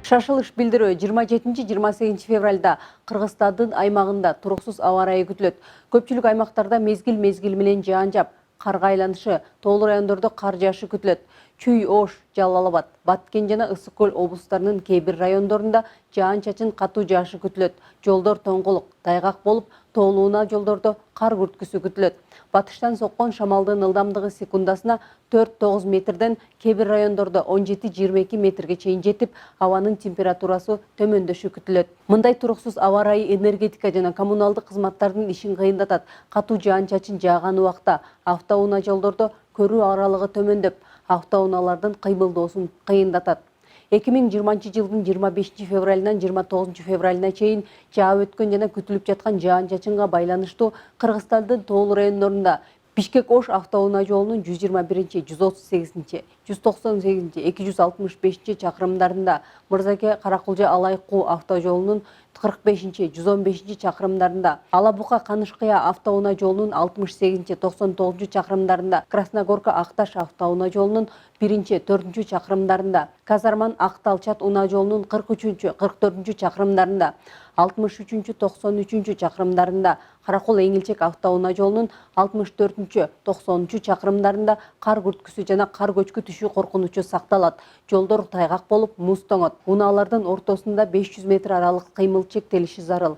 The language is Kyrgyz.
Шашылыш билдирүү 27-28 февралда Кыргызстандын аймагында туруксуз аба ырайы күтүлөт. Көпчүлүк аймактарда мезгил менен жаан жаап, карга айланышы, тоолуу райондордо кар жаашы күтүлөт. Чүй, Ош, Жалал Абад, Баткен жана Ысык көл облустарынын кээ бир райондорунда жаан-чачын катуу жаашы күтүлөт. Жолдор тоңголук, тайгак болуп, тоолуу унаа жолдордо кар күрткүсү күтүлөт. Батыштан соккон шамалдын ылдамдыгы секундасына 4-9 метрден, кээ бир райондордо 17-22 метрге чейин жетип, абанын температурасы төмөндөшү күтүлөт. Мындай туруксуз аба ырайы энергетика жана коммуналдык кызматтардын ишин кыйындатат. Катуу жаан-чачын жааган убакта автоунаа жолдордо көрүү аралыгы төмөндөп, автоунаалардын кыймылдоосун кыйындатат. 2020 жылдын 25 февралынан 29 февралына чейин жаап өткөн жана күтүлүп жаткан жаан-чачынга байланыштуу Кыргызстандын тоолуу райондорунда Бишкек-Ош автоунаа жолунун 121, 138, 198, 265 чакырымдарында, Мырзаке-Каракулжа-Алай-Куу автожолунун 45, 115 чакырымдарында, Алабука-Канышкыя автоунаа жолунун 68, 99 чакырымдарында, Красногорка-Акташ автоунаа жолунун 1-4 чакырымдарында, Казарман-Акталчат унаа жолунун 43, 44 чакырымдарында, 63, 93 чакырымдарында, Каракол-Эңилчек автоунаа жолунун 64, 90 чакырымдарында кар күрткүсү жана кар көчкү түшүү коркунучу сакталат. Жолдор тайгак болуп, муз тоңот. Унаалардын ортосунда 500 метр аралык кыймыл чектелиши зарыл.